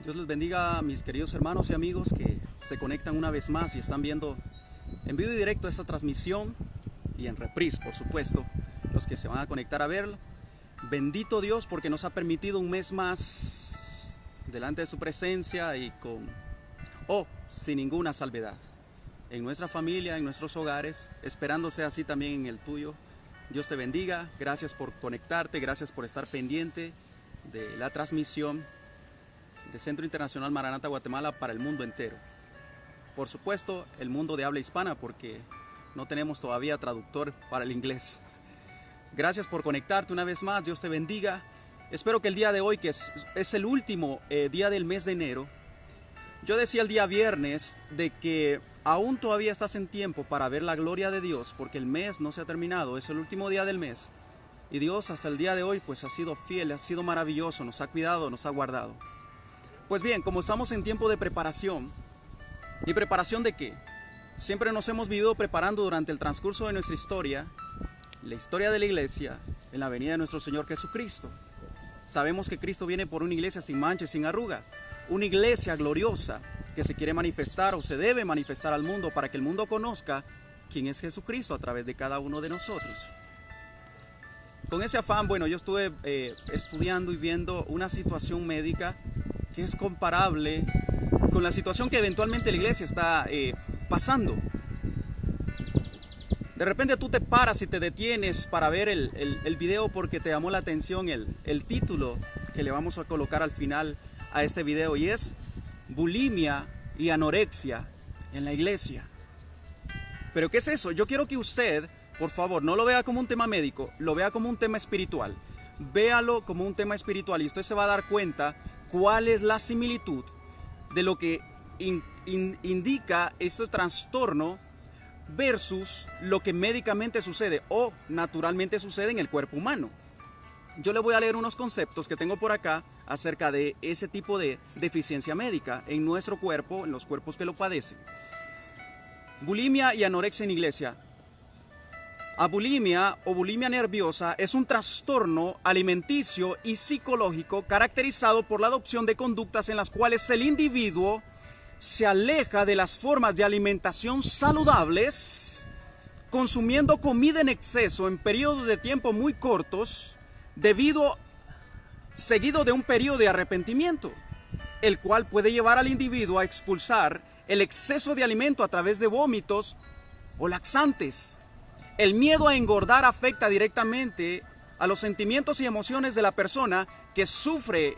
Dios les bendiga a mis queridos hermanos y amigos que se conectan una vez más y están viendo en vivo y directo esta transmisión y en reprise, por supuesto, los que se van a conectar a verlo. Bendito Dios porque nos ha permitido un mes más delante de su presencia y sin ninguna salvedad en nuestra familia, en nuestros hogares, esperando sea así también en el tuyo. Dios te bendiga, gracias por conectarte, gracias por estar pendiente de la transmisión de Centro Internacional Maranata Guatemala para el mundo entero. Por supuesto, el mundo de habla hispana, porque no tenemos todavía traductor para el inglés. Gracias por conectarte una vez más, Dios te bendiga. Espero que el día de hoy, que es el último día del mes de enero, yo decía el día viernes de que aún todavía estás en tiempo para ver la gloria de Dios, porque el mes no se ha terminado, es el último día del mes. Y Dios hasta el día de hoy pues ha sido fiel, ha sido maravilloso, nos ha cuidado, nos ha guardado. Pues bien, como estamos en tiempo de preparación, ¿y preparación de qué? Siempre nos hemos vivido preparando durante el transcurso de nuestra historia, la historia de la iglesia, en la venida de nuestro Señor Jesucristo. Sabemos que Cristo viene por una iglesia sin mancha y sin arrugas, una iglesia gloriosa que se quiere manifestar o se debe manifestar al mundo para que el mundo conozca quién es Jesucristo a través de cada uno de nosotros. Con ese afán, bueno, yo estuve estudiando y viendo una situación médica que es comparable con la situación que eventualmente la iglesia está pasando. De repente tú te paras y te detienes para ver el video porque te llamó la atención el título que le vamos a colocar al final a este video, y es bulimia y anorexia en la iglesia. ¿Pero qué es eso? Yo quiero que usted, por favor, no lo vea como un tema médico, lo vea como un tema espiritual. Véalo como un tema espiritual y usted se va a dar cuenta cuál es la similitud de lo que indica ese trastorno versus lo que médicamente sucede o naturalmente sucede en el cuerpo humano. Yo le voy a leer unos conceptos que tengo por acá acerca de ese tipo de deficiencia médica en nuestro cuerpo, en los cuerpos que lo padecen. Bulimia y anorexia en iglesia. Abulimia o bulimia nerviosa es un trastorno alimenticio y psicológico caracterizado por la adopción de conductas en las cuales el individuo se aleja de las formas de alimentación saludables, consumiendo comida en exceso en periodos de tiempo muy cortos, seguido de un periodo de arrepentimiento, el cual puede llevar al individuo a expulsar el exceso de alimento a través de vómitos o laxantes. El miedo a engordar afecta directamente a los sentimientos y emociones de la persona que sufre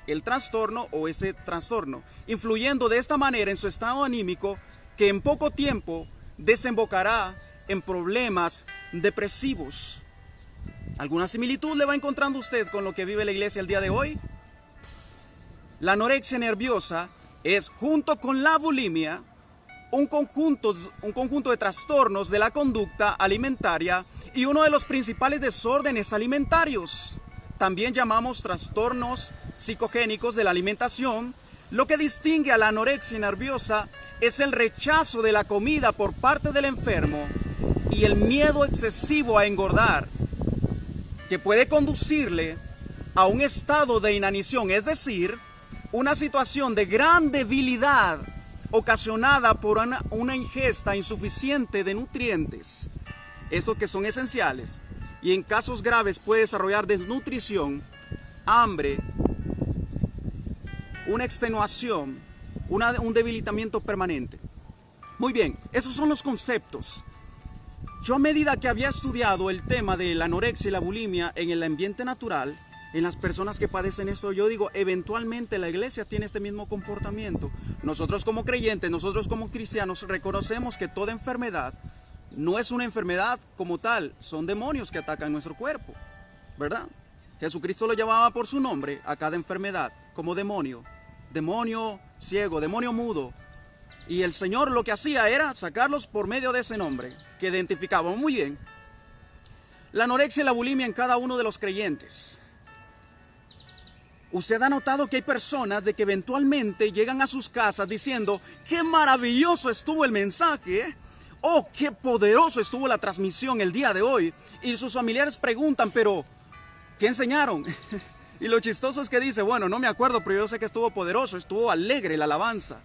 el trastorno o ese trastorno, influyendo de esta manera en su estado anímico que en poco tiempo desembocará en problemas depresivos. ¿Alguna similitud le va encontrando usted con lo que vive la iglesia el día de hoy? La anorexia nerviosa es, junto con la bulimia, un conjunto de trastornos de la conducta alimentaria y uno de los principales desórdenes alimentarios. También llamamos trastornos psicogénicos de la alimentación. Lo que distingue a la anorexia nerviosa es el rechazo de la comida por parte del enfermo y el miedo excesivo a engordar, que puede conducirle a un estado de inanición, es decir, una situación de gran debilidad ocasionada por una ingesta insuficiente de nutrientes, estos que son esenciales, y en casos graves puede desarrollar desnutrición, hambre, una extenuación, un debilitamiento permanente. Muy bien, esos son los conceptos. Yo, a medida que había estudiado el tema de la anorexia y la bulimia en el ambiente natural, en las personas que padecen esto, yo digo, eventualmente la iglesia tiene este mismo comportamiento. Nosotros como creyentes, nosotros como cristianos, reconocemos que toda enfermedad no es una enfermedad como tal, son demonios que atacan nuestro cuerpo, ¿verdad? Jesucristo lo llamaba por su nombre a cada enfermedad como demonio, demonio ciego, demonio mudo. Y el Señor lo que hacía era sacarlos por medio de ese nombre que identificaba muy bien. La anorexia y la bulimia en cada uno de los creyentes. Usted ha notado que hay personas de que eventualmente llegan a sus casas diciendo: ¡qué maravilloso estuvo el mensaje! ¡Oh, qué poderoso estuvo la transmisión el día de hoy! Y sus familiares preguntan: ¿pero qué enseñaron? Y lo chistoso es que dice, bueno, no me acuerdo, pero yo sé que estuvo poderoso, estuvo alegre la alabanza.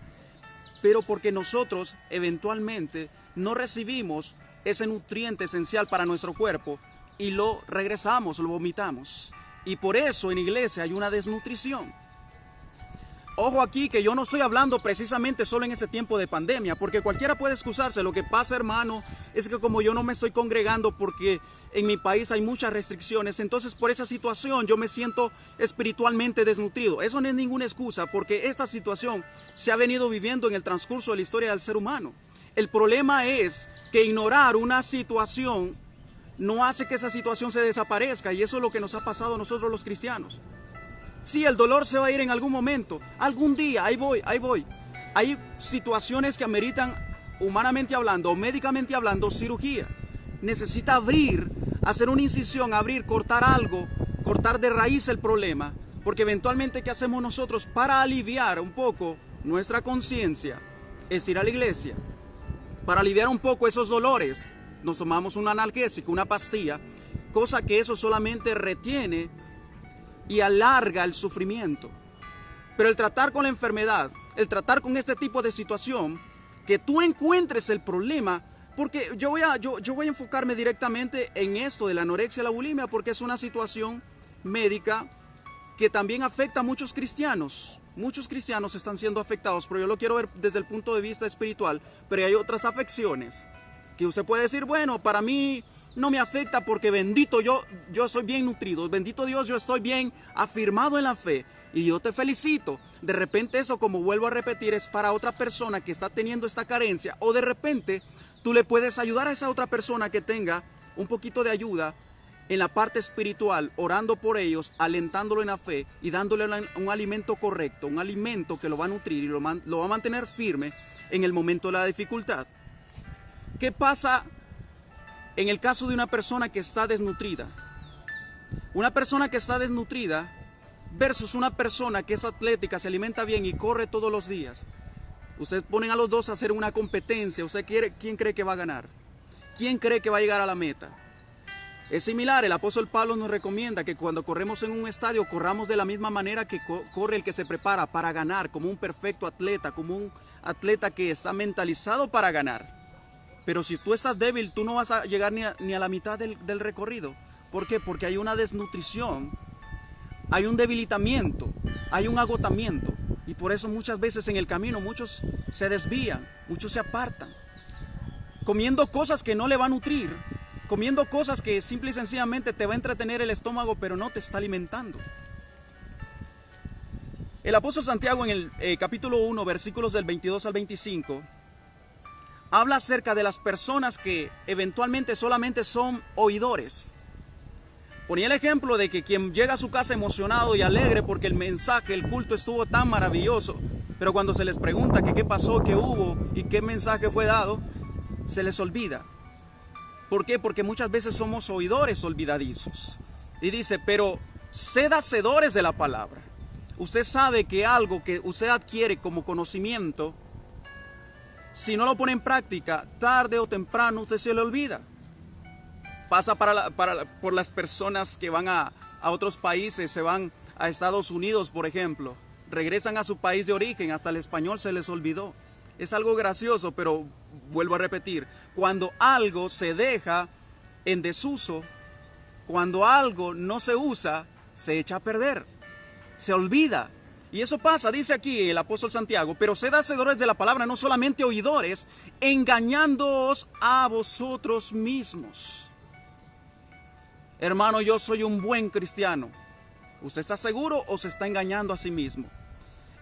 Pero porque nosotros eventualmente no recibimos ese nutriente esencial para nuestro cuerpo y lo regresamos, lo vomitamos. Y por eso en iglesia hay una desnutrición. Ojo aquí que yo no estoy hablando precisamente solo en ese tiempo de pandemia, porque cualquiera puede excusarse. Lo que pasa, hermano, es que como yo no me estoy congregando porque en mi país hay muchas restricciones, entonces por esa situación yo me siento espiritualmente desnutrido. Eso no es ninguna excusa, porque esta situación se ha venido viviendo en el transcurso de la historia del ser humano. El problema es que ignorar una situación no hace que esa situación se desaparezca, y eso es lo que nos ha pasado a nosotros los cristianos. Sí, el dolor se va a ir en algún momento, algún día, ahí voy. Hay situaciones que ameritan, humanamente hablando o médicamente hablando, cirugía. Necesita abrir, hacer una incisión, abrir, cortar algo, cortar de raíz el problema, porque eventualmente, ¿qué hacemos nosotros para aliviar un poco nuestra conciencia? Es ir a la iglesia. Para aliviar un poco esos dolores, nos tomamos un analgésico, una pastilla, cosa que eso solamente retiene y alarga el sufrimiento. Pero el tratar con la enfermedad, el tratar con este tipo de situación, que tú encuentres el problema, porque yo voy a enfocarme directamente en esto de la anorexia y la bulimia, porque es una situación médica que también afecta a muchos cristianos. Muchos cristianos están siendo afectados, pero yo lo quiero ver desde el punto de vista espiritual. Pero hay otras afecciones que usted puede decir, bueno, para mí no me afecta porque bendito yo soy bien nutrido, bendito Dios, yo estoy bien afirmado en la fe y yo te felicito. De repente eso, como vuelvo a repetir, es para otra persona que está teniendo esta carencia, o de repente tú le puedes ayudar a esa otra persona que tenga un poquito de ayuda en la parte espiritual, orando por ellos, alentándolo en la fe y dándole un alimento correcto, un alimento que lo va a nutrir y lo va a mantener firme en el momento de la dificultad. ¿Qué pasa en el caso de una persona que está desnutrida? Una persona que está desnutrida versus una persona que es atlética, se alimenta bien y corre todos los días. Ustedes ponen a los dos a hacer una competencia. ¿Quién cree que va a ganar? ¿Quién cree que va a llegar a la meta? Es similar, el apóstol Pablo nos recomienda que cuando corremos en un estadio, corramos de la misma manera que corre el que se prepara para ganar, como un perfecto atleta, como un atleta que está mentalizado para ganar. Pero si tú estás débil, tú no vas a llegar ni a la mitad del recorrido. ¿Por qué? Porque hay una desnutrición, hay un debilitamiento, hay un agotamiento. Y por eso muchas veces en el camino muchos se desvían, muchos se apartan, comiendo cosas que no le va a nutrir, comiendo cosas que simple y sencillamente te va a entretener el estómago, pero no te está alimentando. El apóstol Santiago en el capítulo 1, versículos del 22 al 25, habla acerca de las personas que eventualmente solamente son oidores. Ponía el ejemplo de que quien llega a su casa emocionado y alegre porque el mensaje, el culto estuvo tan maravilloso, pero cuando se les pregunta que qué pasó, qué hubo y qué mensaje fue dado, se les olvida. ¿Por qué? Porque muchas veces somos oidores olvidadizos. Y dice, pero sed hacedores de la palabra. Usted sabe que algo que usted adquiere como conocimiento, si no lo pone en práctica, tarde o temprano usted se le olvida. Pasa por las personas que van a otros países, se van a Estados Unidos, por ejemplo. Regresan a su país de origen, hasta el español se les olvidó. Es algo gracioso, pero vuelvo a repetir, cuando algo se deja en desuso, cuando algo no se usa, se echa a perder, se olvida. Y eso pasa, dice aquí el apóstol Santiago, pero sed hacedores de la palabra, no solamente oidores, engañándoos a vosotros mismos. Hermano, yo soy un buen cristiano. ¿Usted está seguro o se está engañando a sí mismo?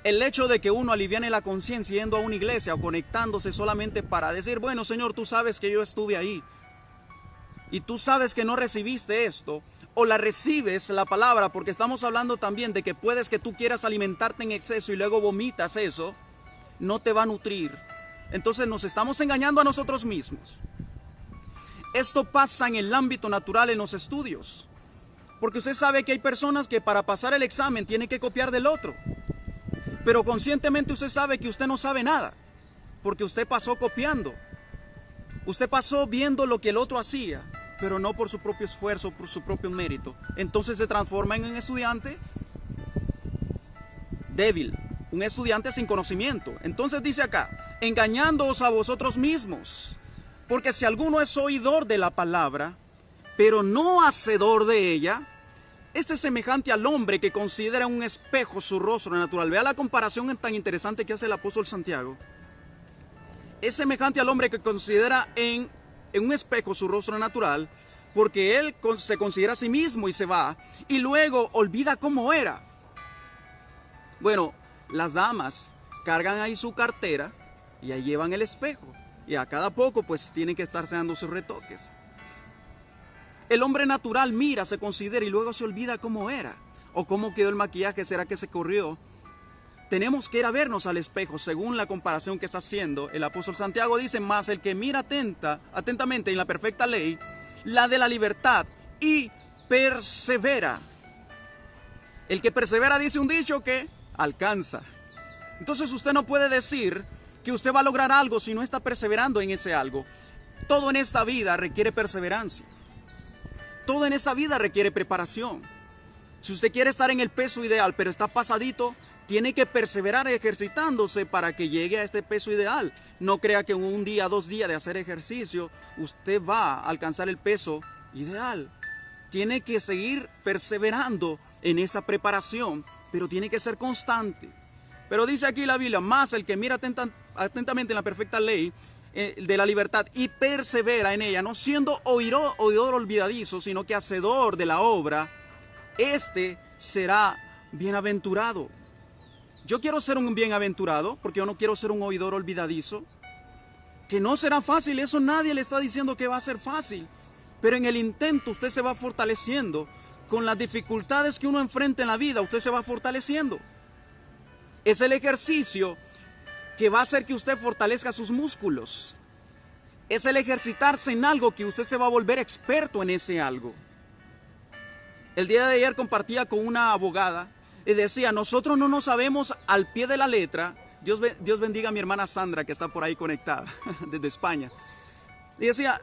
El hecho de que uno aliviane la conciencia yendo a una iglesia o conectándose solamente para decir, bueno, Señor, tú sabes que yo estuve ahí y tú sabes que no recibiste esto, o la recibes la palabra, porque estamos hablando también de que puedes que tú quieras alimentarte en exceso y luego vomitas eso, no te va a nutrir. Entonces nos estamos engañando a nosotros mismos. Esto pasa en el ámbito natural en los estudios, porque usted sabe que hay personas que para pasar el examen tienen que copiar del otro. Pero conscientemente usted sabe que usted no sabe nada, porque usted pasó copiando. Usted pasó viendo lo que el otro hacía, pero no por su propio esfuerzo, por su propio mérito. Entonces se transforma en un estudiante débil, un estudiante sin conocimiento. Entonces dice acá, engañándoos a vosotros mismos, porque si alguno es oidor de la palabra, pero no hacedor de ella, este es semejante al hombre que considera un espejo su rostro natural. Vea la comparación tan interesante que hace el apóstol Santiago. Es semejante al hombre que considera en un espejo su rostro natural, porque él se considera a sí mismo y se va, y luego olvida cómo era. Bueno, las damas cargan ahí su cartera y ahí llevan el espejo, y a cada poco pues tienen que estarse dando sus retoques. El hombre natural mira, se considera y luego se olvida cómo era, o cómo quedó el maquillaje, será que se corrió. Tenemos que ir a vernos al espejo, según la comparación que está haciendo el apóstol Santiago. Dice, más el que mira atentamente en la perfecta ley, la de la libertad, y persevera. El que persevera, dice un dicho, que alcanza. Entonces usted no puede decir que usted va a lograr algo si no está perseverando en ese algo. Todo en esta vida requiere perseverancia. Todo en esta vida requiere preparación. Si usted quiere estar en el peso ideal, pero está pasadito, tiene que perseverar ejercitándose para que llegue a este peso ideal. No crea que en un día, 2 días de hacer ejercicio, usted va a alcanzar el peso ideal. Tiene que seguir perseverando en esa preparación, pero tiene que ser constante. Pero dice aquí la Biblia, más el que mira atentamente en la perfecta ley de la libertad y persevera en ella, no siendo oidor olvidadizo, sino que hacedor de la obra, este será bienaventurado. Yo quiero ser un bienaventurado porque yo no quiero ser un oidor olvidadizo. Que no será fácil, eso nadie le está diciendo que va a ser fácil. Pero en el intento usted se va fortaleciendo. Con las dificultades que uno enfrenta en la vida, usted se va fortaleciendo. Es el ejercicio que va a hacer que usted fortalezca sus músculos. Es el ejercitarse en algo que usted se va a volver experto en ese algo. El día de ayer compartía con una abogada y decía, nosotros no nos sabemos al pie de la letra. Dios bendiga a mi hermana Sandra, que está por ahí conectada desde España. Y decía,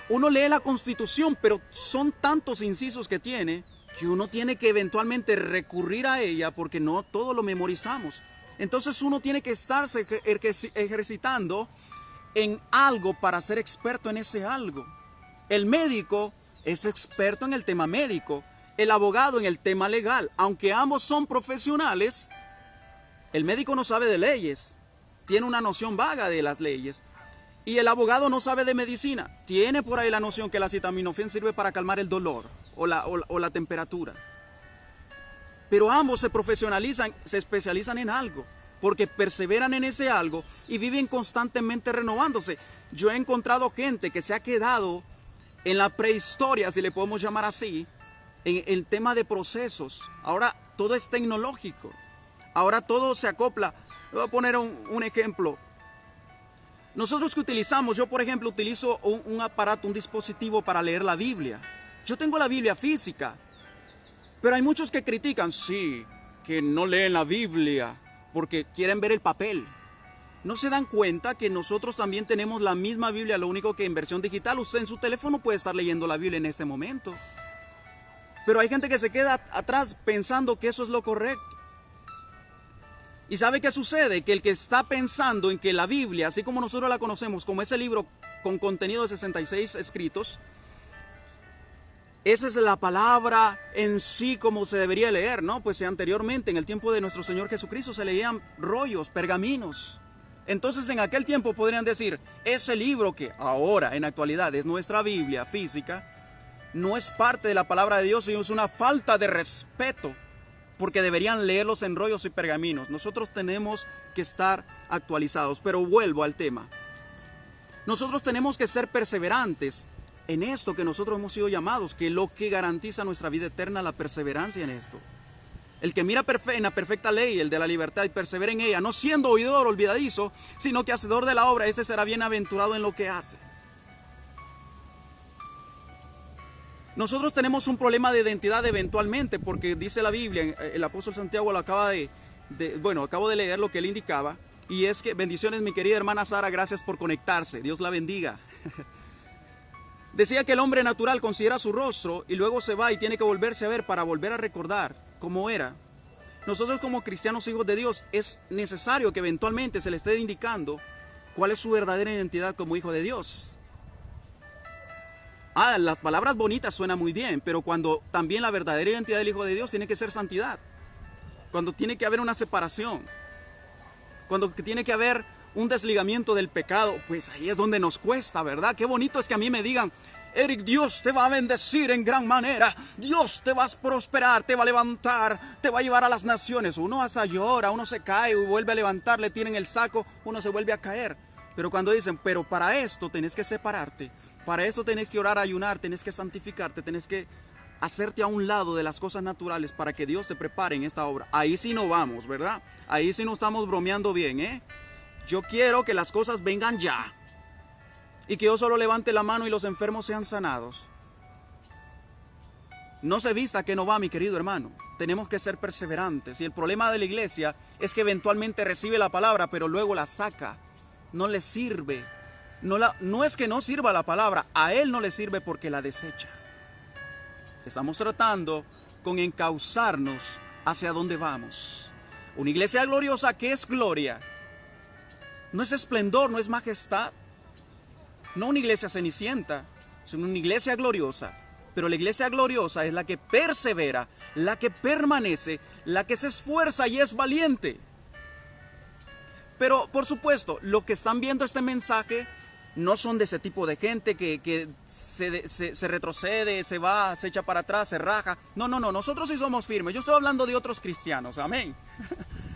uno lee la Constitución, pero son tantos incisos que tiene que uno tiene que eventualmente recurrir a ella porque no todo lo memorizamos. Entonces uno tiene que estarse ejercitando en algo para ser experto en ese algo. El médico es experto en el tema médico, el abogado en el tema legal. Aunque ambos son profesionales, el médico no sabe de leyes, tiene una noción vaga de las leyes. Y el abogado no sabe de medicina, tiene por ahí la noción que la acetaminofén sirve para calmar el dolor o la temperatura. Pero ambos se profesionalizan, se especializan en algo, porque perseveran en ese algo y viven constantemente renovándose. Yo he encontrado gente que se ha quedado en la prehistoria, si le podemos llamar así, en el tema de procesos. Ahora todo es tecnológico, ahora todo se acopla. Voy a poner un ejemplo. Nosotros que utilizamos, yo por ejemplo utilizo un aparato, un dispositivo para leer la Biblia. Yo tengo la Biblia física, pero hay muchos que critican, sí, que no leen la Biblia porque quieren ver el papel. No se dan cuenta que nosotros también tenemos la misma Biblia, lo único que en versión digital. Usted en su teléfono puede estar leyendo la Biblia en este momento. Pero hay gente que se queda atrás pensando que eso es lo correcto. ¿Y sabe qué sucede? Que el que está pensando en que la Biblia, así como nosotros la conocemos, como ese libro con contenido de 66 escritos, esa es la palabra en sí como se debería leer, ¿no? Pues anteriormente, en el tiempo de nuestro Señor Jesucristo, se leían rollos, pergaminos. Entonces en aquel tiempo podrían decir, ese libro que ahora en actualidad es nuestra Biblia física, no es parte de la palabra de Dios y es una falta de respeto, porque deberían leerlos en rollos y pergaminos. Nosotros tenemos que estar actualizados, pero vuelvo al tema. Nosotros tenemos que ser perseverantes en esto que nosotros hemos sido llamados, que es lo que garantiza nuestra vida eterna, la perseverancia en esto. El que mira en la perfecta ley, el de la libertad, y persevera en ella, no siendo oidor olvidadizo, sino que hacedor de la obra, ese será bienaventurado en lo que hace. Nosotros tenemos un problema de identidad eventualmente, porque dice la Biblia, el apóstol Santiago lo acabo de leer lo que él indicaba, y es que, bendiciones mi querida hermana Sara, gracias por conectarse, Dios la bendiga. Decía que el hombre natural considera su rostro y luego se va y tiene que volverse a ver para volver a recordar cómo era. Nosotros como cristianos hijos de Dios es necesario que eventualmente se le esté indicando cuál es su verdadera identidad como hijo de Dios. Las palabras bonitas suenan muy bien, pero cuando también la verdadera identidad del hijo de Dios tiene que ser santidad. Cuando tiene que haber una separación. Cuando tiene que haber un desligamiento del pecado, pues ahí es donde nos cuesta, ¿verdad? Qué bonito es que a mí me digan: Eric, Dios te va a bendecir en gran manera, Dios te va a prosperar, te va a levantar, te va a llevar a las naciones. Uno hasta llora, uno se cae y vuelve a levantar, le tienen el saco, uno se vuelve a caer. Pero cuando dicen: pero para esto tenés que separarte, para esto tenés que orar, ayunar, tenés que santificarte, tenés que hacerte a un lado de las cosas naturales para que Dios te prepare en esta obra. Ahí sí no vamos, ¿verdad? Ahí sí no estamos bromeando bien, ¿eh? Yo quiero que las cosas vengan ya. Y que yo solo levante la mano y los enfermos sean sanados. No se vista que no va, mi querido hermano. Tenemos que ser perseverantes. Y el problema de la iglesia es que eventualmente recibe la palabra, pero luego la saca. No le sirve. No es que no sirva la palabra, a él no le sirve porque la desecha. Estamos tratando con encauzarnos hacia dónde vamos. Una iglesia gloriosa, ¿qué es gloria? No es esplendor, no es majestad. No una iglesia cenicienta, sino una iglesia gloriosa. Pero la iglesia gloriosa es la que persevera, la que permanece, la que se esfuerza y es valiente. Pero por supuesto, los que están viendo este mensaje no son de ese tipo de gente que se retrocede, se va, se echa para atrás, se raja. No, nosotros sí somos firmes. Yo estoy hablando de otros cristianos, amén.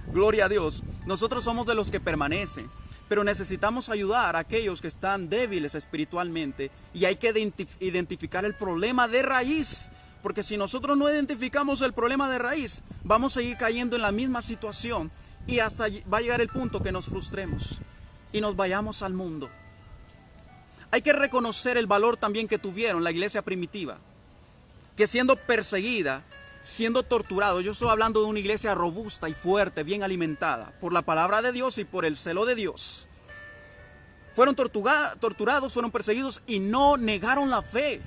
Gloria a Dios. Nosotros somos de los que permanecen. Pero necesitamos ayudar a aquellos que están débiles espiritualmente. Y hay que identificar el problema de raíz. Porque si nosotros no identificamos el problema de raíz, vamos a seguir cayendo en la misma situación. Y hasta va a llegar el punto que nos frustremos y nos vayamos al mundo. Hay que reconocer el valor también que tuvieron la iglesia primitiva. Que siendo perseguida, siendo torturado, yo estoy hablando de una iglesia robusta y fuerte, bien alimentada por la palabra de Dios y por el celo de Dios. Fueron torturados, fueron perseguidos y no negaron la fe.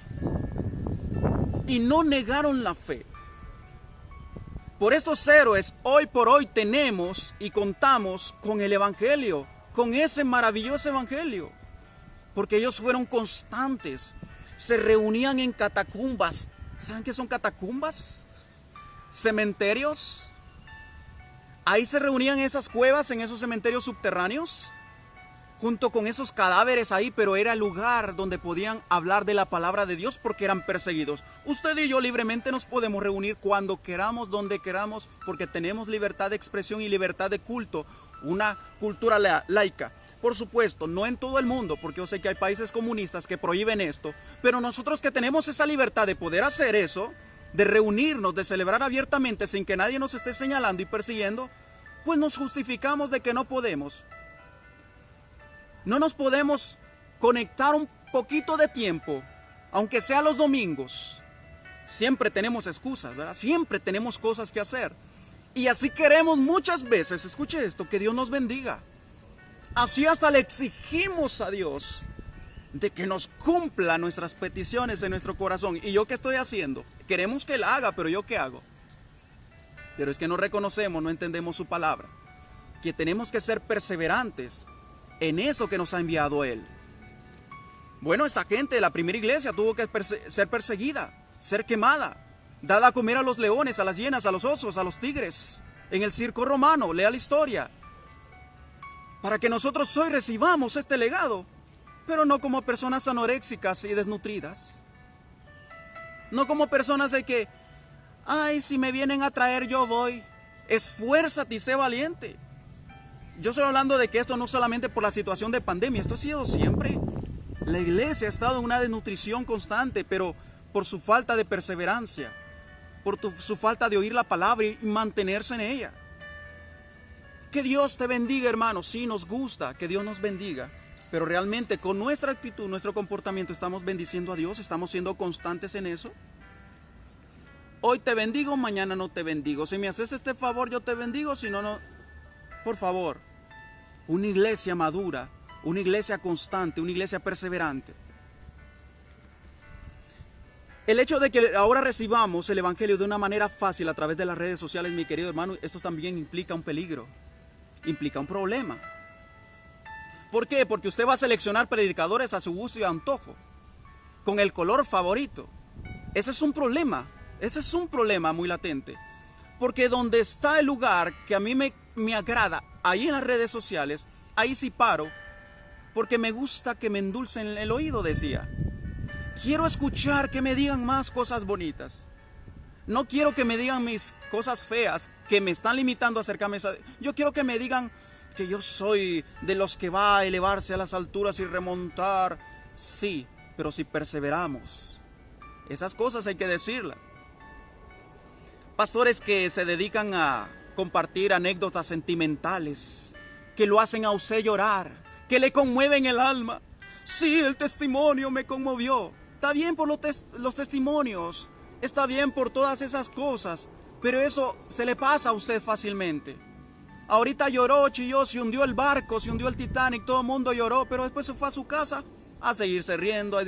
Y no negaron la fe. Por estos héroes, hoy por hoy tenemos y contamos con el evangelio, con ese maravilloso evangelio. Porque ellos fueron constantes, se reunían en catacumbas. ¿Saben qué son catacumbas? Cementerios. Ahí se reunían en esas cuevas, en esos cementerios subterráneos, junto con esos cadáveres ahí, pero era el lugar donde podían hablar de la palabra de Dios porque eran perseguidos. Usted y yo libremente nos podemos reunir cuando queramos, donde queramos, porque tenemos libertad de expresión y libertad de culto, una cultura laica. Por supuesto, no en todo el mundo, porque yo sé que hay países comunistas que prohíben esto, pero nosotros que tenemos esa libertad de poder hacer eso, de reunirnos, de celebrar abiertamente sin que nadie nos esté señalando y persiguiendo, pues nos justificamos de que no podemos. No nos podemos conectar un poquito de tiempo, aunque sea los domingos. Siempre tenemos excusas, ¿verdad? Siempre tenemos cosas que hacer. Y así queremos muchas veces, escuche esto, que Dios nos bendiga. Así hasta le exigimos a Dios de que nos cumpla nuestras peticiones en nuestro corazón. ¿Y yo qué estoy haciendo? Queremos que Él haga, pero ¿yo qué hago? Pero es que no reconocemos, no entendemos su palabra. Que tenemos que ser perseverantes en eso que nos ha enviado Él. Bueno, esa gente de la primera iglesia tuvo que ser perseguida, ser quemada, dada a comer a los leones, a las hienas, a los osos, a los tigres, en el circo romano. Lea la historia. Para que nosotros hoy recibamos este legado, pero no como personas anoréxicas y desnutridas. No como personas de que, ay, si me vienen a traer yo voy. Esfuérzate y sé valiente. Yo estoy hablando de que esto no solamente por la situación de pandemia, esto ha sido siempre. La iglesia ha estado en una desnutrición constante, pero por su falta de perseverancia, por su falta de oír la palabra y mantenerse en ella. Que Dios te bendiga, hermano. Sí, nos gusta que Dios nos bendiga, pero realmente con nuestra actitud, nuestro comportamiento, ¿estamos bendiciendo a Dios? ¿Estamos siendo constantes en eso? Hoy te bendigo, mañana no te bendigo. Si me haces este favor, yo te bendigo, si no, no. Por favor, una iglesia madura, una iglesia constante, una iglesia perseverante. El hecho de que ahora recibamos el Evangelio de una manera fácil a través de las redes sociales, mi querido hermano, esto también implica un peligro, implica un problema. ¿Por qué? Porque usted va a seleccionar predicadores a su gusto y antojo, con el color favorito. Ese es un problema muy latente. Porque donde está el lugar que a mí me agrada, ahí en las redes sociales, ahí sí paro, porque me gusta que me endulcen el oído, decía. Quiero escuchar que me digan más cosas bonitas. No quiero que me digan mis cosas feas que me están limitando a acercarme a esa. Yo quiero que me digan que yo soy de los que va a elevarse a las alturas y remontar. Sí, pero si perseveramos. Esas cosas hay que decirlas. Pastores que se dedican a compartir anécdotas sentimentales, que lo hacen a usted llorar, que le conmueven el alma. Sí, el testimonio me conmovió. Está bien por los testimonios, está bien por todas esas cosas, pero eso se le pasa a usted fácilmente. Ahorita lloró, chilló, se hundió el barco, se hundió el Titanic, todo el mundo lloró, pero después se fue a su casa a seguirse riendo,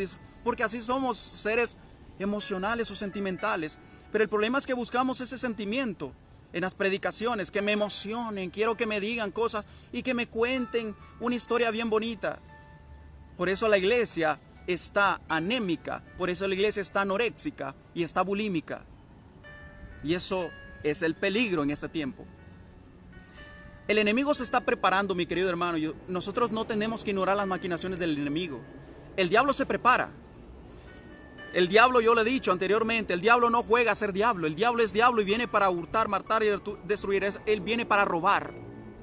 porque así somos seres emocionales o sentimentales. Pero el problema es que buscamos ese sentimiento en las predicaciones, que me emocionen, quiero que me digan cosas y que me cuenten una historia bien bonita. Por eso la iglesia está anémica, por eso la iglesia está anoréxica y está bulímica. Y eso es el peligro en este tiempo. El enemigo se está preparando, mi querido hermano. Nosotros no tenemos que ignorar las maquinaciones del enemigo. El diablo se prepara. El diablo, yo le he dicho anteriormente, el diablo no juega a ser diablo. El diablo es diablo y viene para hurtar, matar y destruir. Él viene para robar.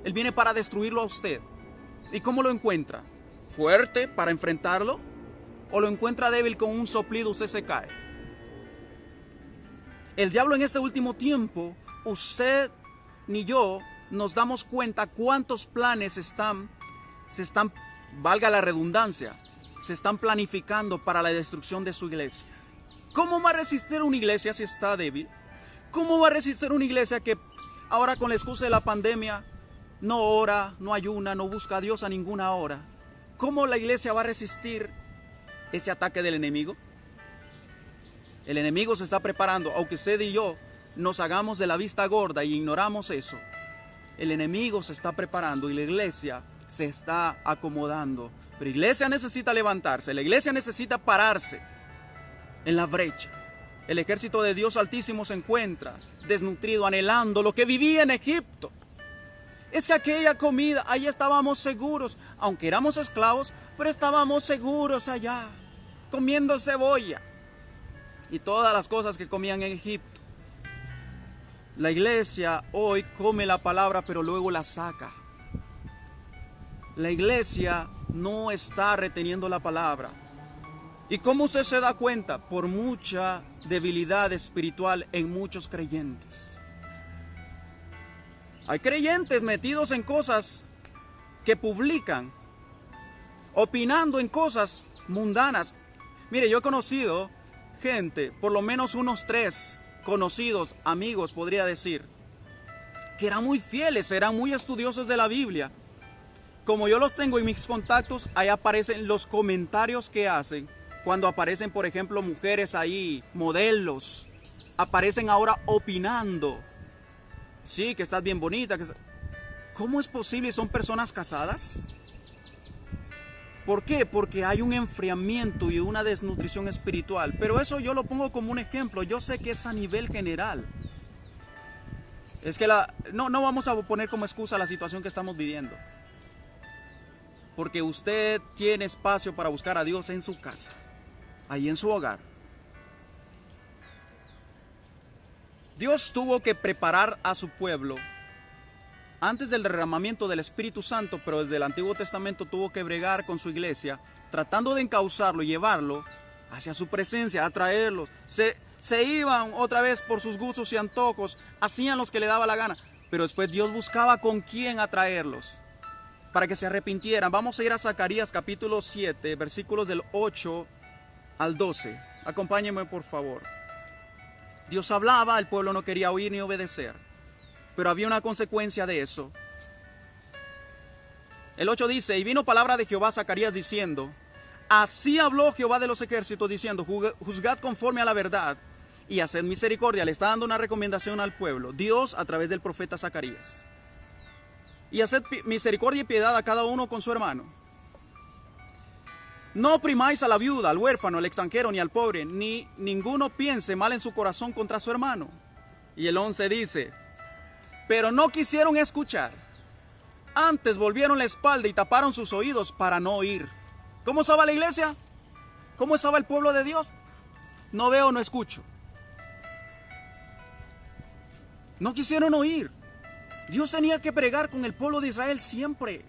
Él viene para destruirlo a usted. ¿Y cómo lo encuentra? ¿Fuerte para enfrentarlo? ¿O lo encuentra débil, con un soplido usted se cae? El diablo en este último tiempo, usted ni yo nos damos cuenta cuántos planes se están, valga la redundancia, se están planificando para la destrucción de su iglesia. ¿Cómo va a resistir una iglesia si está débil? ¿Cómo va a resistir una iglesia que ahora, con la excusa de la pandemia, no ora, no ayuna, no busca a Dios a ninguna hora? ¿Cómo la iglesia va a resistir ese ataque del enemigo? El enemigo se está preparando, aunque usted y yo nos hagamos de la vista gorda y ignoramos eso. El enemigo se está preparando y la iglesia se está acomodando. Pero la iglesia necesita levantarse, la iglesia necesita pararse en la brecha. El ejército de Dios Altísimo se encuentra desnutrido, anhelando lo que vivía en Egipto. Es que aquella comida, ahí estábamos seguros, aunque éramos esclavos, pero estábamos seguros allá, comiendo cebolla y todas las cosas que comían en Egipto. La iglesia hoy come la palabra, pero luego la saca. La iglesia no está reteniendo la palabra. ¿Y cómo usted se da cuenta? Por mucha debilidad espiritual en muchos creyentes. Hay creyentes metidos en cosas que publican, opinando en cosas mundanas. Mire, yo he conocido gente, por lo menos unos 3 conocidos, amigos, podría decir, que eran muy fieles, eran muy estudiosos de la Biblia. Como yo los tengo en mis contactos, ahí aparecen los comentarios que hacen. Cuando aparecen, por ejemplo, mujeres ahí, modelos, aparecen ahora opinando. Sí, que estás bien bonita. ¿Cómo es posible? ¿Son personas casadas? ¿Por qué? Porque hay un enfriamiento y una desnutrición espiritual. Pero eso yo lo pongo como un ejemplo. Yo sé que es a nivel general. Es que no vamos a poner como excusa la situación que estamos viviendo. Porque usted tiene espacio para buscar a Dios en su casa, ahí en su hogar. Dios tuvo que preparar a su pueblo antes del derramamiento del Espíritu Santo, pero desde el Antiguo Testamento tuvo que bregar con su iglesia, tratando de encauzarlo y llevarlo hacia su presencia, atraerlos. Se iban otra vez por sus gustos y antojos, hacían los que le daba la gana, pero después Dios buscaba con quién atraerlos para que se arrepintieran. Vamos a ir a Zacarías capítulo 7, versículos del 8 al 12. Acompáñenme, por favor. Dios hablaba, el pueblo no quería oír ni obedecer, pero había una consecuencia de eso. El 8 dice: y vino palabra de Jehová a Zacarías diciendo: Así habló Jehová de los ejércitos diciendo, juzgad conforme a la verdad y haced misericordia. Le está dando una recomendación al pueblo, Dios a través del profeta Zacarías. Y haced misericordia y piedad a cada uno con su hermano. No oprimáis a la viuda, al huérfano, al extranjero, ni al pobre, ni ninguno piense mal en su corazón contra su hermano. Y el 11 dice, pero no quisieron escuchar, antes volvieron la espalda y taparon sus oídos para no oír. ¿Cómo estaba la iglesia? ¿Cómo estaba el pueblo de Dios? No veo, no escucho. No quisieron oír. Dios tenía que pregar con el pueblo de Israel siempre.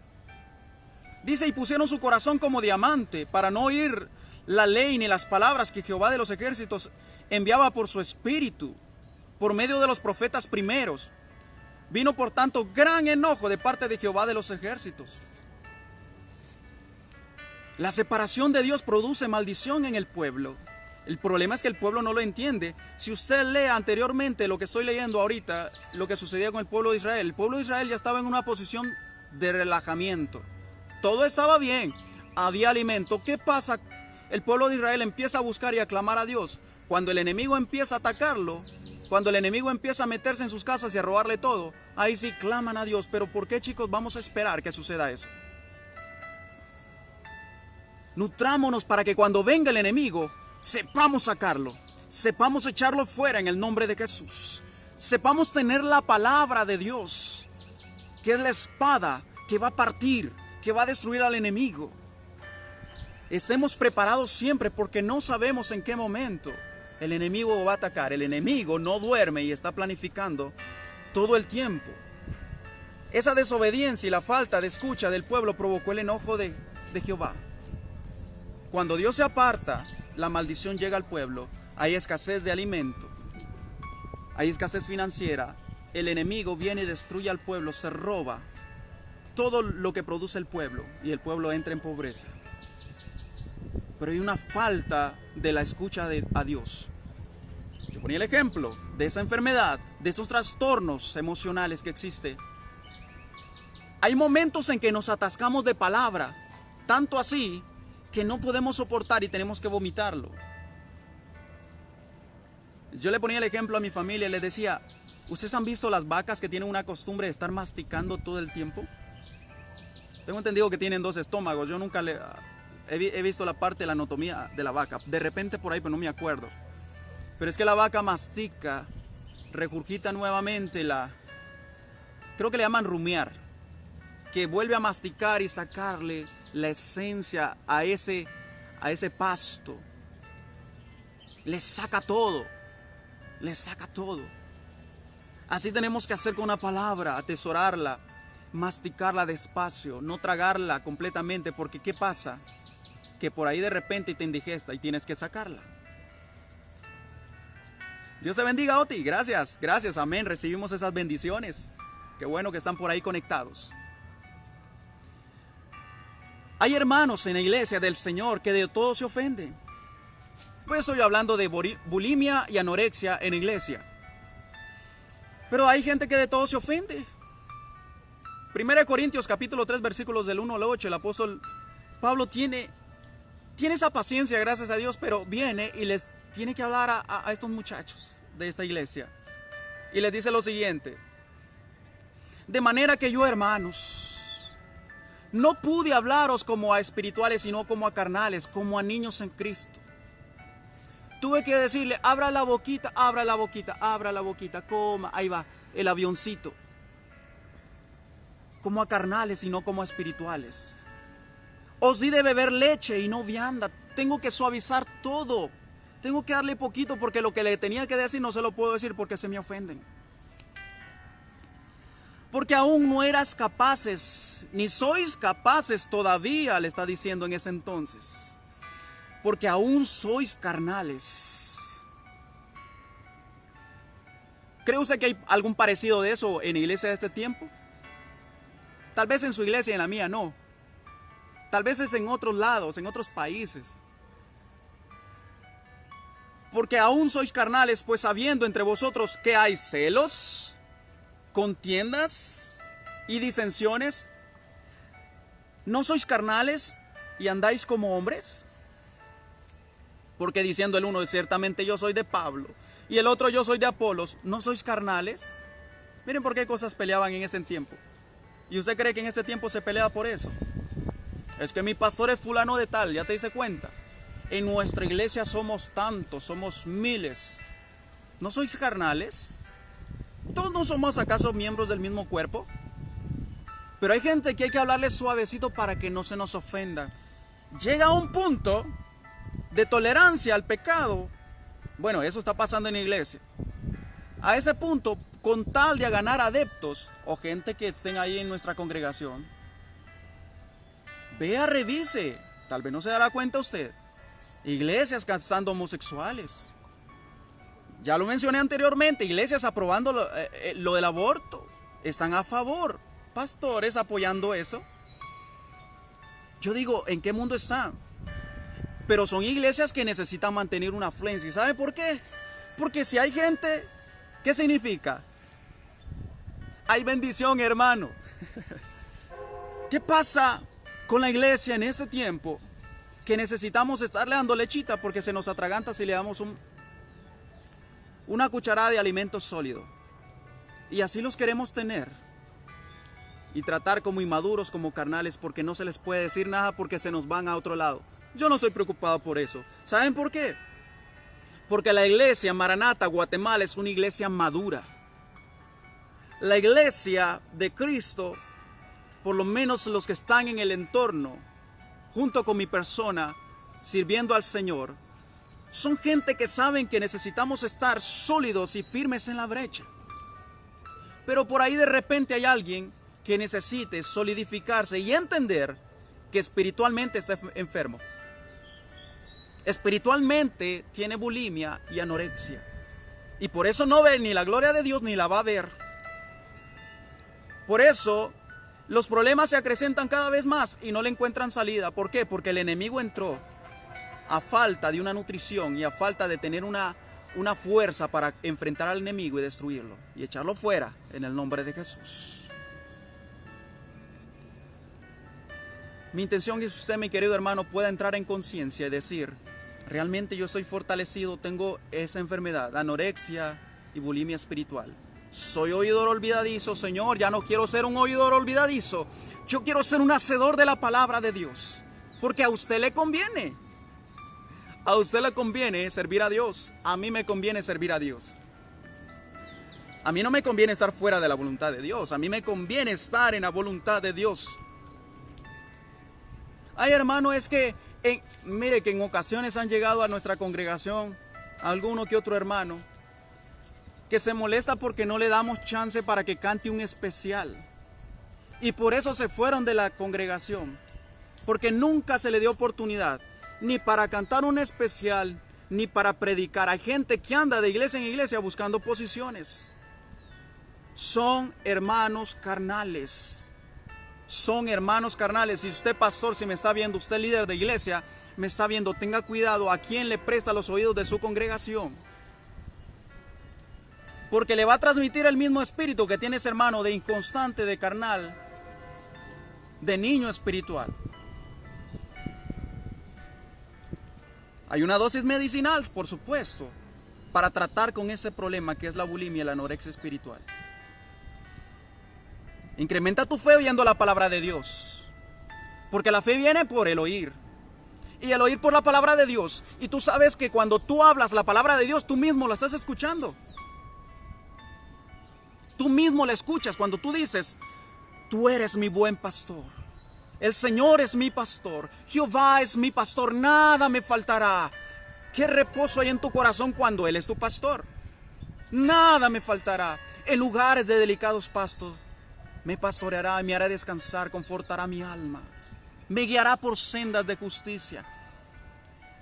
Dice, y pusieron su corazón como diamante para no oír la ley ni las palabras que Jehová de los ejércitos enviaba por su espíritu, por medio de los profetas primeros. Vino por tanto gran enojo de parte de Jehová de los ejércitos. La separación de Dios produce maldición en el pueblo. El problema es que el pueblo no lo entiende. Si usted lee anteriormente lo que estoy leyendo ahorita, lo que sucedía con el pueblo de Israel, el pueblo de Israel ya estaba en una posición de relajamiento. Todo estaba bien, había alimento. ¿Qué pasa? El pueblo de Israel empieza a buscar y a clamar a Dios. Cuando el enemigo empieza a atacarlo, cuando el enemigo empieza a meterse en sus casas y a robarle todo, ahí sí claman a Dios. Pero ¿por qué, chicos, vamos a esperar que suceda eso? Nutrámonos para que cuando venga el enemigo, sepamos sacarlo, sepamos echarlo fuera en el nombre de Jesús. Sepamos tener la palabra de Dios, que es la espada que va a partir, que va a destruir al enemigo. Estemos preparados siempre porque no sabemos en qué momento el enemigo va a atacar. El enemigo no duerme y está planificando todo el tiempo. Esa desobediencia y la falta de escucha del pueblo provocó el enojo de Jehová. Cuando Dios se aparta, la maldición llega al pueblo. Hay escasez de alimento, hay escasez financiera. El enemigo viene y destruye al pueblo, se roba todo lo que produce el pueblo y el pueblo entra en pobreza. Pero hay una falta de la escucha a Dios. Yo ponía el ejemplo de esa enfermedad, de esos trastornos emocionales que existen. Hay momentos en que nos atascamos de palabra, tanto así que no podemos soportar y tenemos que vomitarlo. Yo le ponía el ejemplo a mi familia y les decía, ¿ustedes han visto las vacas que tienen una costumbre de estar masticando todo el tiempo? Tengo entendido que tienen 2 estómagos. Yo nunca he visto la parte de la anatomía de la vaca. De repente por ahí, pero no me acuerdo. Pero es que la vaca mastica, regurgita nuevamente creo que le llaman rumiar, que vuelve a masticar y sacarle la esencia a ese pasto. Le saca todo. Le saca todo. Así tenemos que hacer con una palabra, atesorarla, masticarla despacio, no tragarla completamente, porque ¿qué pasa? Que por ahí de repente te indigesta y tienes que sacarla. Dios te bendiga, Oti. Gracias, gracias, amén. Recibimos esas bendiciones. Qué bueno que están por ahí conectados. Hay hermanos en la iglesia del Señor que de todo se ofenden. Pues estoy hablando de bulimia y anorexia en la iglesia. Pero hay gente que de todo se ofende. 1 Corintios capítulo 3 versículos del 1 al 8, el apóstol Pablo tiene esa paciencia, gracias a Dios, pero viene y les tiene que hablar a estos muchachos de esta iglesia. Y les dice lo siguiente: de manera que yo, hermanos, no pude hablaros como a espirituales, sino como a carnales, como a niños en Cristo. Tuve que decirle, abra la boquita, abra la boquita, abra la boquita, coma, ahí va, el avioncito. Como a carnales y no como a espirituales. Os di de beber leche y no vianda. Tengo que suavizar todo. Tengo que darle poquito porque lo que le tenía que decir no se lo puedo decir porque se me ofenden. Porque aún no eras capaces, ni sois capaces todavía, le está diciendo en ese entonces. Porque aún sois carnales. ¿Cree usted que hay algún parecido de eso en la iglesia de este tiempo? Tal vez en su iglesia y en la mía no. Tal vez es en otros lados, en otros países. Porque aún sois carnales, pues habiendo entre vosotros que hay celos, contiendas y disensiones, ¿no sois carnales y andáis como hombres? Porque diciendo el uno, ciertamente yo soy de Pablo, y el otro, yo soy de Apolos, ¿no sois carnales? Miren por qué cosas peleaban en ese tiempo. ¿Y usted cree que en este tiempo se pelea por eso? Es que mi pastor es fulano de tal, ya te dice cuenta. En nuestra iglesia somos tantos, somos miles. ¿No sois carnales? ¿Todos no somos acaso miembros del mismo cuerpo? Pero hay gente que hay que hablarle suavecito para que no se nos ofenda. Llega a un punto de tolerancia al pecado. Bueno, eso está pasando en la iglesia. A ese punto, con tal de ganar adeptos o gente que estén ahí en nuestra congregación, vea, revise. Tal vez no se dará cuenta usted. Iglesias casando homosexuales. Ya lo mencioné anteriormente. Iglesias aprobando lo del aborto. Están a favor. Pastores apoyando eso. Yo digo, ¿en qué mundo están? Pero son iglesias que necesitan mantener una afluencia. ¿Y sabe por qué? Porque si hay gente, ¿qué significa? Hay bendición, hermano. ¿Qué pasa con la iglesia en este tiempo? Que necesitamos estarle dando lechita porque se nos atraganta si le damos una cucharada de alimento sólido. Y así los queremos tener. Y tratar como inmaduros, como carnales, porque no se les puede decir nada porque se nos van a otro lado. Yo no estoy preocupado por eso. ¿Saben por qué? Porque la iglesia Maranata Guatemala es una iglesia madura. La iglesia de Cristo, por lo menos los que están en el entorno, junto con mi persona, sirviendo al Señor, son gente que saben que necesitamos estar sólidos y firmes en la brecha. Pero por ahí de repente hay alguien que necesite solidificarse y entender que espiritualmente está enfermo. Espiritualmente tiene bulimia y anorexia. Y por eso no ve ni la gloria de Dios ni la va a ver. Por eso los problemas se acrecentan cada vez más y no le encuentran salida. ¿Por qué? Porque el enemigo entró a falta de una nutrición y a falta de tener una fuerza para enfrentar al enemigo y destruirlo y echarlo fuera en el nombre de Jesús. Mi intención es que usted, mi querido hermano, pueda entrar en conciencia y decir, realmente yo estoy fortalecido, tengo esa enfermedad, anorexia y bulimia espiritual. Soy oidor olvidadizo, Señor, ya no quiero ser un oidor olvidadizo. Yo quiero ser un hacedor de la palabra de Dios, porque a usted le conviene. A usted le conviene servir a Dios, a mí me conviene servir a Dios. A mí no me conviene estar fuera de la voluntad de Dios, a mí me conviene estar en la voluntad de Dios. Ay, hermano, es que, mire que en ocasiones han llegado a nuestra congregación alguno que otro hermano que se molesta porque no le damos chance para que cante un especial. Y por eso se fueron de la congregación, porque nunca se le dio oportunidad, ni para cantar un especial, ni para predicar. Hay gente que anda de iglesia en iglesia buscando posiciones. Son hermanos carnales. Son hermanos carnales. Si usted, pastor, si me está viendo, usted líder de iglesia, me está viendo, tenga cuidado a quién le presta los oídos de su congregación. Porque le va a transmitir el mismo espíritu que tiene ese hermano de inconstante, de carnal, de niño espiritual. Hay una dosis medicinal, por supuesto, para tratar con ese problema que es la bulimia y la anorexia espiritual. Incrementa tu fe oyendo la palabra de Dios. Porque la fe viene por el oír. Y el oír por la palabra de Dios. Y tú sabes que cuando tú hablas la palabra de Dios, tú mismo la estás escuchando. Tú mismo la escuchas cuando tú dices, tú eres mi buen pastor. El Señor es mi pastor. Jehová es mi pastor. Nada me faltará. ¿Qué reposo hay en tu corazón cuando Él es tu pastor? Nada me faltará. En lugares de delicados pastos me pastoreará, me hará descansar, confortará mi alma. Me guiará por sendas de justicia.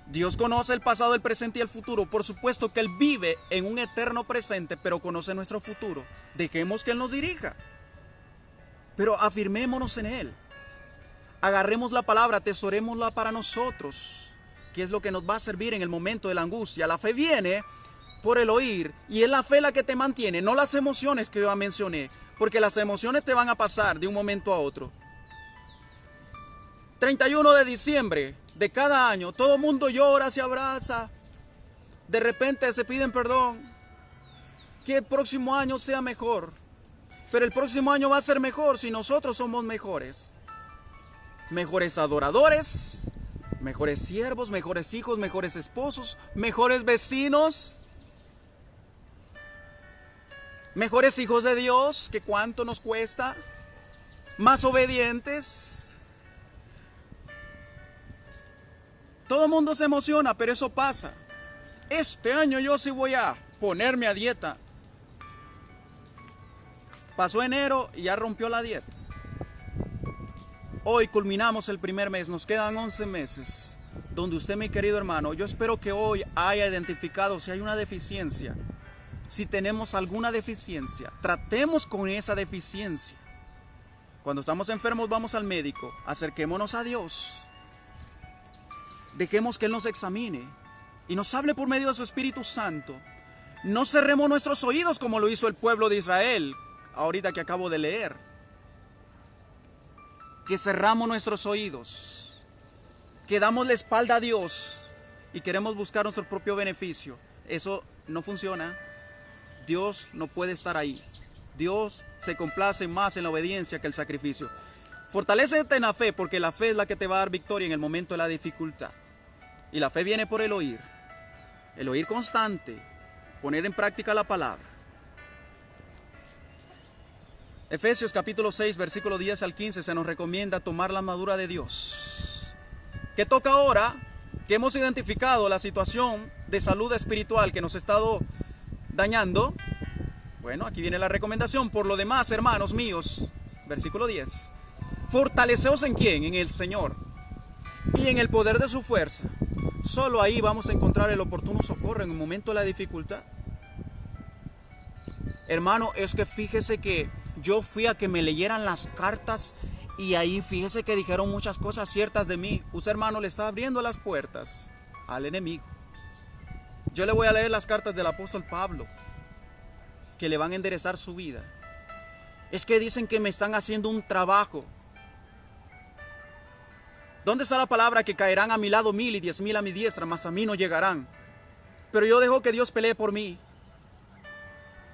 Dios conoce el pasado, el presente y el futuro. Por supuesto que Él vive en un eterno presente, pero conoce nuestro futuro. Dejemos que Él nos dirija. Pero afirmémonos en Él. Agarremos la palabra, atesorémosla para nosotros, que es lo que nos va a servir en el momento de la angustia. La fe viene por el oír, y es la fe la que te mantiene, no las emociones que yo mencioné, porque las emociones te van a pasar de un momento a otro. 31 de diciembre de cada año, todo el mundo llora, se abraza, de repente se piden perdón, que el próximo año sea mejor, pero el próximo año va a ser mejor si nosotros somos mejores. Mejores adoradores, mejores siervos, mejores hijos, mejores esposos, mejores vecinos, mejores hijos de Dios, que cuánto nos cuesta, más obedientes. Todo el mundo se emociona, pero eso pasa. Este año yo sí voy a ponerme a dieta. Pasó enero y ya rompió la dieta. Hoy culminamos el primer mes, nos quedan 11 meses, donde usted, mi querido hermano, yo espero que hoy haya identificado si hay una deficiencia. Si tenemos alguna deficiencia, tratemos con esa deficiencia. Cuando estamos enfermos vamos al médico, acerquémonos a Dios. Dejemos que Él nos examine y nos hable por medio de su Espíritu Santo. No cerremos nuestros oídos como lo hizo el pueblo de Israel, ahorita que acabo de leer. Que cerramos nuestros oídos, que damos la espalda a Dios y queremos buscar nuestro propio beneficio. Eso no funciona. Dios no puede estar ahí. Dios se complace más en la obediencia que el sacrificio. Fortalécete en la fe, porque la fe es la que te va a dar victoria en el momento de la dificultad. Y la fe viene por el oír constante, poner en práctica la palabra. Efesios capítulo 6, versículo 10 al 15 se nos recomienda tomar la armadura de Dios. ¿Qué toca ahora que hemos identificado la situación de salud espiritual que nos ha estado dañando? Bueno, aquí viene la recomendación. Por lo demás, hermanos míos, versículo 10. Fortaleceos en quién, en el Señor y en el poder de su fuerza. Solo ahí vamos a encontrar el oportuno socorro en el momento de la dificultad. Hermano, es que fíjese que yo fui a que me leyeran las cartas y ahí fíjese que dijeron muchas cosas ciertas de mí. Usted, hermano, le está abriendo las puertas al enemigo. Yo le voy a leer las cartas del apóstol Pablo, que le van a enderezar su vida. Es que dicen que me están haciendo un trabajo. ¿Dónde está la palabra que caerán a mi lado 1000 y 10,000 a mi diestra, mas a mí no llegarán? Pero yo dejo que Dios pelee por mí.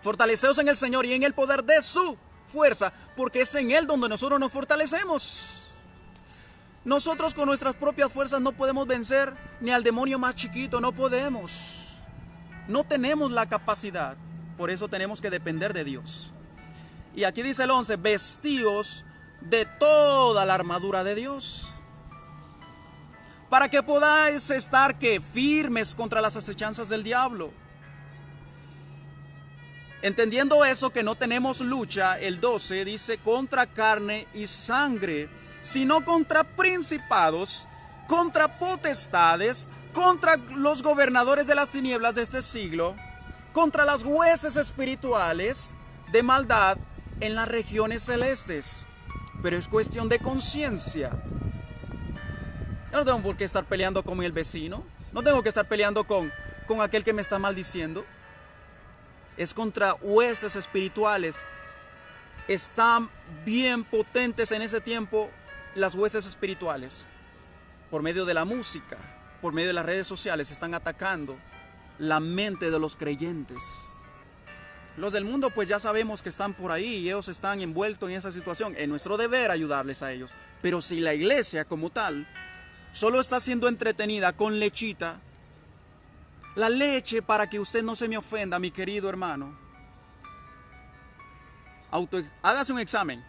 Fortaleceos en el Señor y en el poder de su fuerza, porque es en Él donde nosotros nos fortalecemos. Nosotros con nuestras propias fuerzas no podemos vencer ni al demonio más chiquito, no podemos. No tenemos la capacidad, por eso tenemos que depender de Dios. Y aquí dice el 11, vestíos de toda la armadura de Dios, para que podáis estar firmes contra las acechanzas del diablo. Entendiendo eso, que no tenemos lucha, el 12 dice contra carne y sangre, sino contra principados, contra potestades, contra los gobernadores de las tinieblas de este siglo, contra las huestes espirituales de maldad en las regiones celestes. Pero es cuestión de conciencia. Yo no tengo por qué estar peleando con el vecino, no tengo que estar peleando con aquel que me está maldiciendo. Es contra huestes espirituales. Están bien potentes en ese tiempo las huestes espirituales. Por medio de la música, por medio de las redes sociales, están atacando la mente de los creyentes. Los del mundo pues ya sabemos que están por ahí y ellos están envueltos en esa situación. Es nuestro deber ayudarles a ellos. Pero si la iglesia como tal solo está siendo entretenida con lechita, la leche, para que usted no se me ofenda, mi querido hermano, hágase un examen.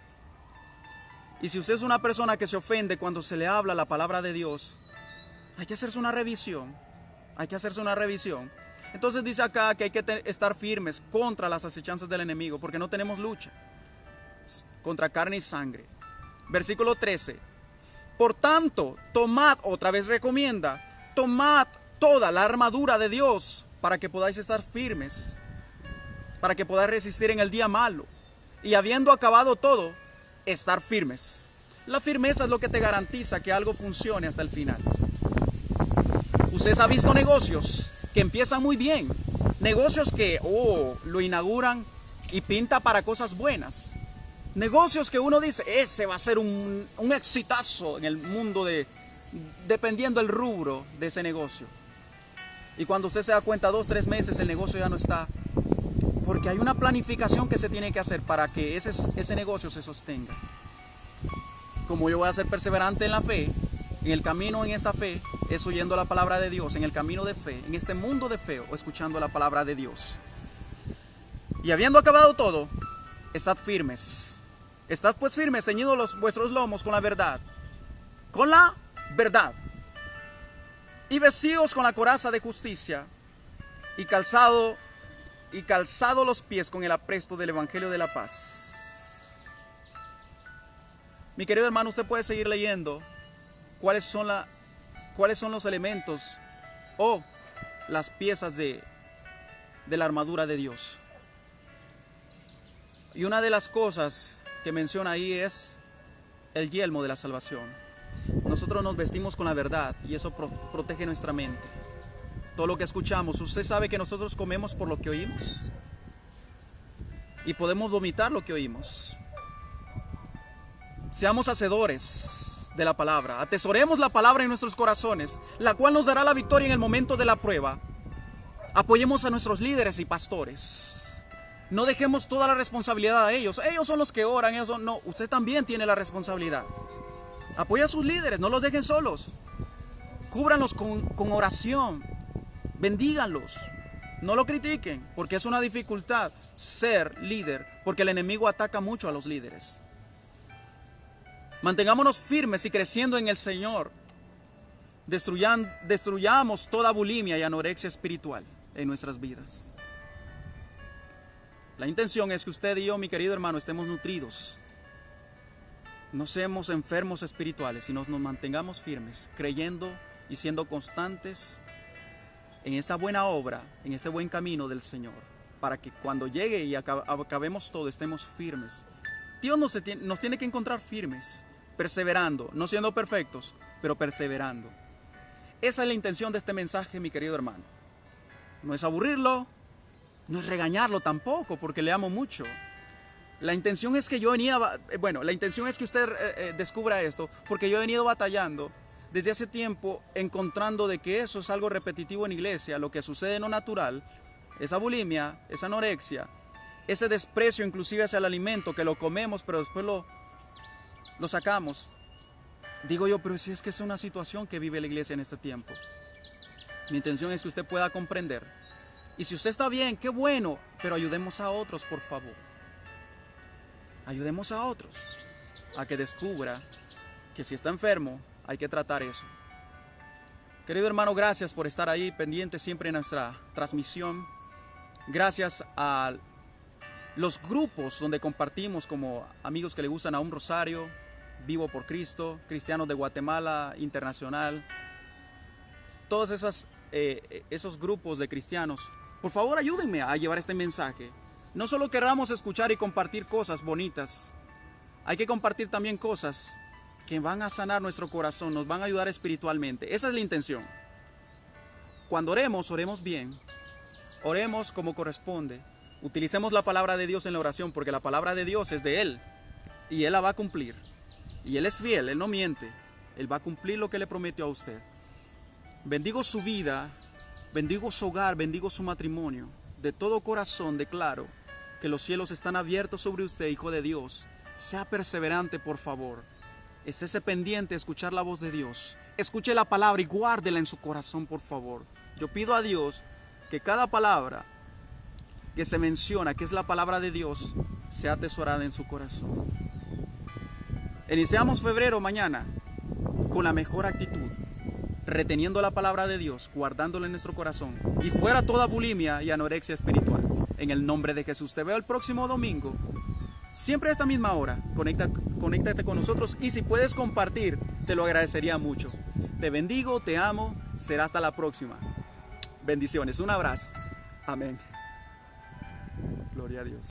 Y si usted es una persona que se ofende cuando se le habla la palabra de Dios, hay que hacerse una revisión. Hay que hacerse una revisión. Entonces dice acá que hay que estar firmes contra las acechanzas del enemigo, porque no tenemos lucha contra carne y sangre. Versículo 13. Por tanto, tomad, otra vez recomienda, tomad toda la armadura de Dios para que podáis estar firmes, para que podáis resistir en el día malo y habiendo acabado todo, estar firmes. La firmeza es lo que te garantiza que algo funcione hasta el final. Ustedes han visto negocios que empiezan muy bien, negocios que lo inauguran y pinta para cosas buenas, Negocios que uno dice, ese va a ser un exitazo en el mundo dependiendo del rubro de ese negocio. Y cuando usted se da cuenta, 2, 3 meses, el negocio ya no está. Porque hay una planificación que se tiene que hacer para que ese negocio se sostenga. Como yo voy a ser perseverante en la fe, en el camino en esta fe, es oyendo la palabra de Dios, en el camino de fe, en este mundo de fe, o escuchando la palabra de Dios. Y habiendo acabado todo, estad firmes. Estad pues firmes, ceñidos vuestros lomos con la verdad. Con la verdad. Y vestidos con la coraza de justicia. Y calzado los pies con el apresto del evangelio de la paz. Mi querido hermano, usted puede seguir leyendo cuáles son los elementos o las piezas de la armadura de Dios. Y una de las cosas que menciona ahí es el yelmo de la salvación. Nosotros nos vestimos con la verdad y eso protege nuestra mente. Todo lo que escuchamos, usted sabe que nosotros comemos por lo que oímos y podemos vomitar lo que oímos. Seamos hacedores de la palabra, atesoremos la palabra en nuestros corazones, la cual nos dará la victoria en el momento de la prueba. Apoyemos a nuestros líderes y pastores. No dejemos toda la responsabilidad a ellos. Ellos son los que oran, no, usted también tiene la responsabilidad. Apoya a sus líderes, no los dejen solos. Cúbranlos con oración. Bendíganlos. No lo critiquen, porque es una dificultad ser líder, porque el enemigo ataca mucho a los líderes. Mantengámonos firmes y creciendo en el Señor. Destruyamos toda bulimia y anorexia espiritual en nuestras vidas. La intención es que usted y yo, mi querido hermano, estemos nutridos. No seamos enfermos espirituales, sino nos mantengamos firmes, creyendo y siendo constantes en esta buena obra, en este buen camino del Señor, para que cuando llegue y acabemos todo, estemos firmes. Dios nos tiene que encontrar firmes, perseverando, no siendo perfectos, pero perseverando. Esa es la intención de este mensaje, mi querido hermano. No es aburrirlo, no es regañarlo tampoco, porque le amo mucho. La intención es que la intención es que usted descubra esto, porque yo he venido batallando desde hace tiempo, encontrando de que eso es algo repetitivo en iglesia, lo que sucede en lo natural, esa bulimia, esa anorexia, ese desprecio inclusive hacia el alimento, que lo comemos, pero después lo sacamos. Digo yo, pero si es que es una situación que vive la iglesia en este tiempo. Mi intención es que usted pueda comprender. Y si usted está bien, qué bueno, pero ayudemos a otros, por favor. Ayudemos a otros a que descubra que si está enfermo, hay que tratar eso. Querido hermano, gracias por estar ahí pendiente siempre en nuestra transmisión. Gracias a los grupos donde compartimos como amigos que le gustan a un rosario, Vivo por Cristo, Cristianos de Guatemala, Internacional. Todos esos grupos de cristianos, por favor ayúdenme a llevar este mensaje. No solo queramos escuchar y compartir cosas bonitas, hay que compartir también cosas que van a sanar nuestro corazón, nos van a ayudar espiritualmente. Esa es la intención. Cuando oremos bien, oremos como corresponde. Utilicemos la palabra de Dios en la oración, porque la palabra de Dios es de Él y Él la va a cumplir. Y Él es fiel, Él no miente. Él va a cumplir lo que le prometió a usted. Bendigo su vida, bendigo su hogar, bendigo su matrimonio. De todo corazón declaro que los cielos están abiertos sobre usted, hijo de Dios. Sea perseverante, por favor. Estése pendiente a escuchar la voz de Dios. Escuche la palabra y guárdela en su corazón, por favor. Yo pido a Dios que cada palabra que se menciona, que es la palabra de Dios, sea atesorada en su corazón. Iniciamos febrero mañana con la mejor actitud, reteniendo la palabra de Dios, guardándola en nuestro corazón, y fuera toda bulimia y anorexia espiritual. En el nombre de Jesús. Te veo el próximo domingo, siempre a esta misma hora. Conéctate con nosotros, y si puedes compartir, te lo agradecería mucho. Te bendigo, te amo, será hasta la próxima. Bendiciones, un abrazo. Amén. Gloria a Dios.